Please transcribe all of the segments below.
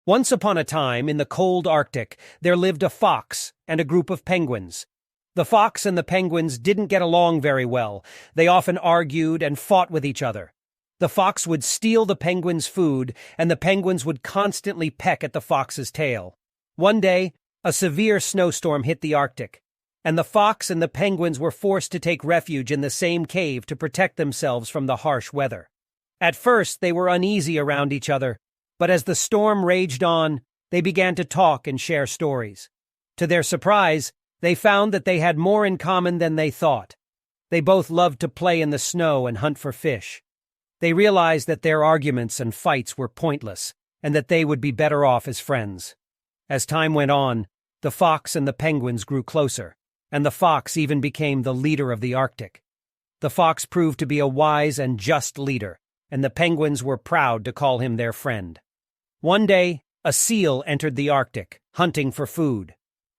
Once upon a time, in the cold Arctic, there lived a fox and a group of penguins. The fox and the penguins didn't get along very well. They often argued and fought with each other. The fox would steal the penguins' food, and the penguins would constantly peck at the fox's tail. One day, a severe snowstorm hit the Arctic, and the fox and the penguins were forced to take refuge in the same cave to protect themselves from the harsh weather. At first, they were uneasy around each other, but as the storm raged on, they began to talk and share stories. To their surprise, they found that they had more in common than they thought. They both loved to play in the snow and hunt for fish. They realized that their arguments and fights were pointless, and that they would be better off as friends. As time went on, the fox and the penguins grew closer, and the fox even became the leader of the Arctic. The fox proved to be a wise and just leader, and the penguins were proud to call him their friend. One day, a seal entered the Arctic, hunting for food.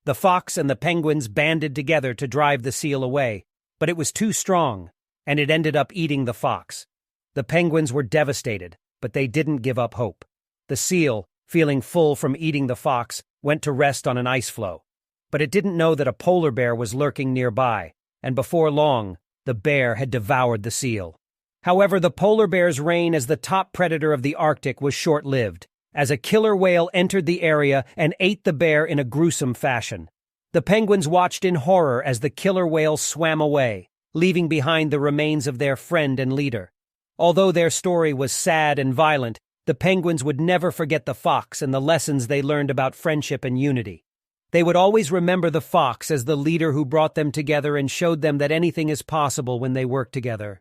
The fox and the penguins banded together to drive the seal away, but it was too strong, and it ended up eating the fox. The penguins were devastated, but they didn't give up hope. The seal, feeling full from eating the fox, went to rest on an ice floe. But it didn't know that a polar bear was lurking nearby, and before long, the bear had devoured the seal. However, the polar bear's reign as the top predator of the Arctic was short-lived, as a killer whale entered the area and ate the bear in a gruesome fashion. The penguins watched in horror as the killer whale swam away, leaving behind the remains of their friend and leader. Although their story was sad and violent, the penguins would never forget the fox and the lessons they learned about friendship and unity. They would always remember the fox as the leader who brought them together and showed them that anything is possible when they work together.